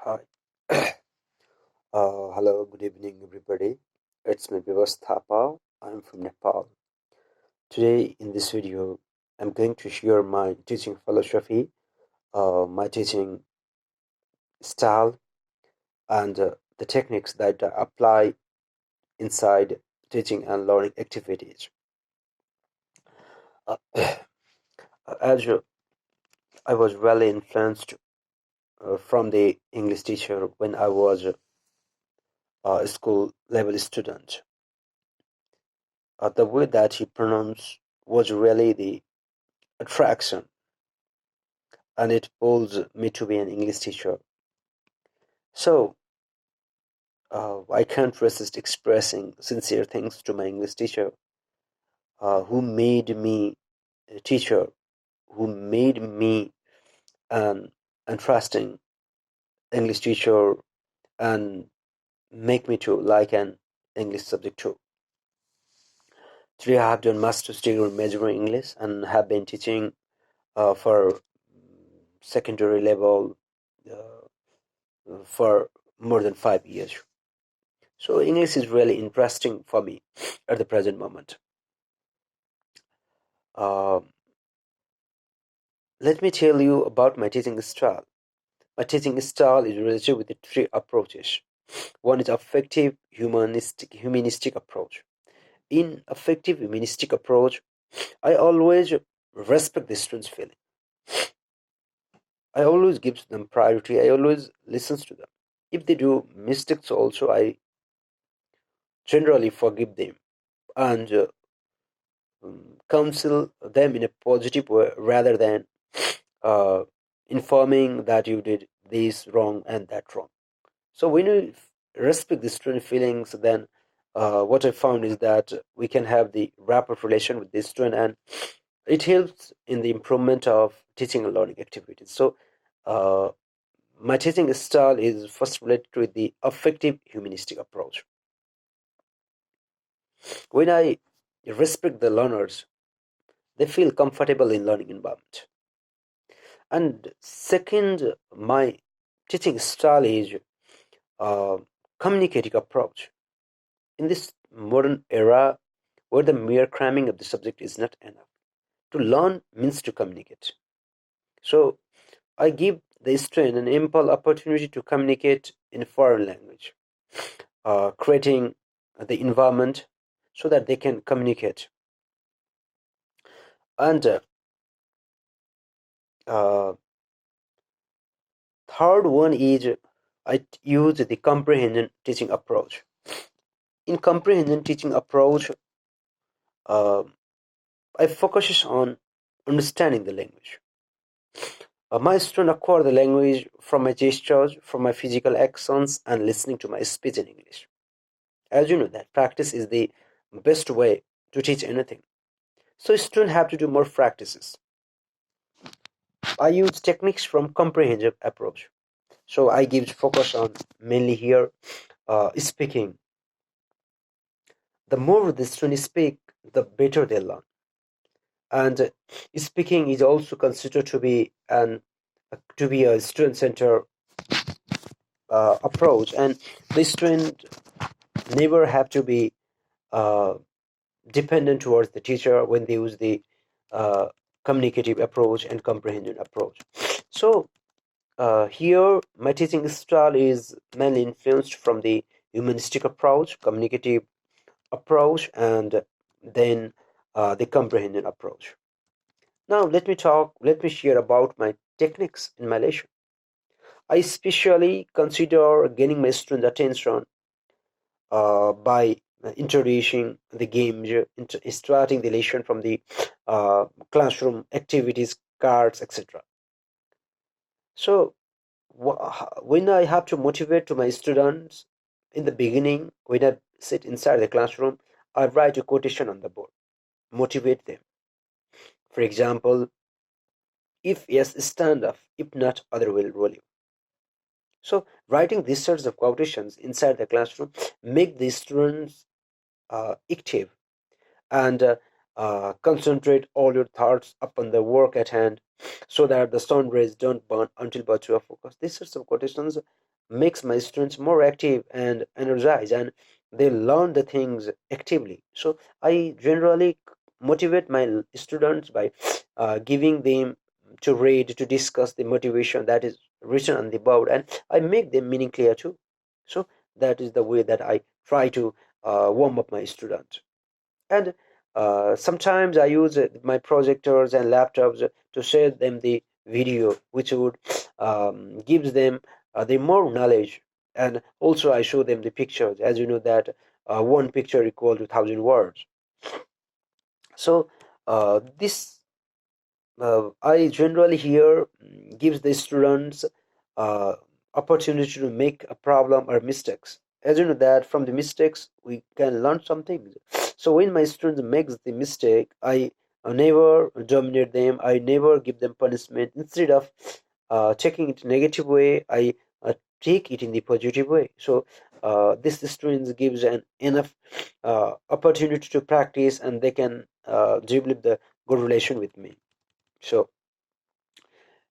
Hi. Hello, good evening, everybody. It's me, Vivas Thapa. I'm from Nepal. Today, in this video, I'm going to share my teaching philosophy, my teaching style, and the techniques that I apply inside teaching and learning activities. Uh, as I was really influenced from the English teacher when I was a school level student. The way that he pronounced was really the attraction, and it pulls me to be an English teacher. So I can't resist expressing sincere thanks to my English teacher, who made me a teacher, who made me an interesting English teacher, and make me to like an English subject too. Today I have done master's degree in major in English and have been teaching for secondary level for more than 5 years. So English is really interesting for me at the present moment. Uh, Let me tell you about my teaching style. My teaching style is related with the three approaches. One is affective humanistic approach. In affective humanistic approach, I always respect the student's feeling. I always give them priority. I always listen to them. If they do mistakes also, I generally forgive them and counsel them in a positive way rather than uh, informing that you did this wrong and that wrong. So when you respect the student feelings, then what I found is that we can have the rapport relation with the student, and it helps in the improvement of teaching and learning activities. So uh, my teaching style is first related to the affective humanistic approach. When I respect the learners, they feel comfortable in learning environment. And second, my teaching style is uh, communicative approach. In this modern era, where the mere cramming of the subject is not enough, to learn means to communicate. So I give the student an ample opportunity to communicate in foreign language, creating the environment so that they can communicate. And uh, third one is I use the comprehension teaching approach. In comprehension teaching approach, uh, I focus on understanding the language. My students acquire the language from my gestures, from my physical actions, and listening to my speech in English. As you know, that practice is the best way to teach anything. So students have to do more practices. I use techniques from comprehensive approach. So I give focus on mainly here speaking. The more the students speak, the better they learn. And speaking is also considered to be a student center approach, and the student never have to be uh, dependent towards the teacher when they use the uh, communicative approach and comprehension approach. So here my teaching style is mainly influenced from the humanistic approach, communicative approach, and then the comprehension approach. Now let me share about my techniques in my lesson. I especially consider gaining my students' attention by introducing the games, starting the lesson from the classroom activities, cards, etc. So when I have to motivate to my students in the beginning, when I sit inside the classroom, I write a quotation on the board, motivate them. For example, if yes, stand up. If not, other will roll you. So writing these sorts of quotations inside the classroom make the students active and concentrate all your thoughts upon the work at hand so that the sun rays don't burn until but you are focused. These sorts of quotations makes my students more active and energized, and they learn the things actively. So I generally motivate my students by giving them to read, to discuss the motivation that is written on the board, and I make them meaning clear too. So that is the way that I try to warm up my students. And sometimes I use my projectors and laptops to share them the video, which would gives them the more knowledge. And also I show them the pictures, as you know that one picture equal to 1,000 words. So this I generally here gives the students uh, opportunity to make a problem or mistakes. As you know that from the mistakes we can learn something. So when my students makes the mistake, I never dominate them. I never give them punishment. Instead of taking it negative way, I take it in the positive way. So this students gives an enough opportunity to practice, and they can develop the good relation with me. So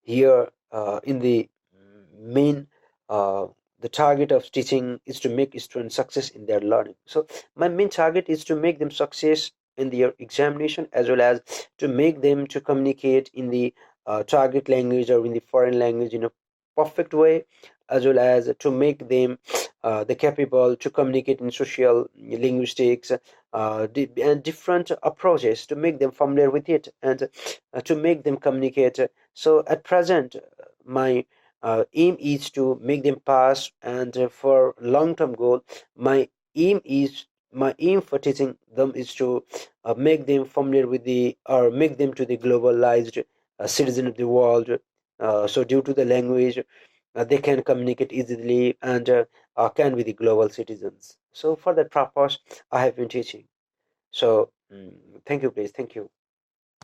here in the main uh, the target of teaching is to make students success in their learning. So my main target is to make them success in their examination, as well as to make them to communicate in the target language or in the foreign language in a perfect way, as well as to make them the capable to communicate in social linguistics and different approaches to make them familiar with it, and to make them communicate. So at present, my aim is to make them pass, and for long-term goal, my my aim for teaching them is to make them familiar with the or make them to the globalized citizen of the world. So due to the language, they can communicate easily, and can be the global citizens. So for that purpose, I have been teaching. So thank you, please. Thank you.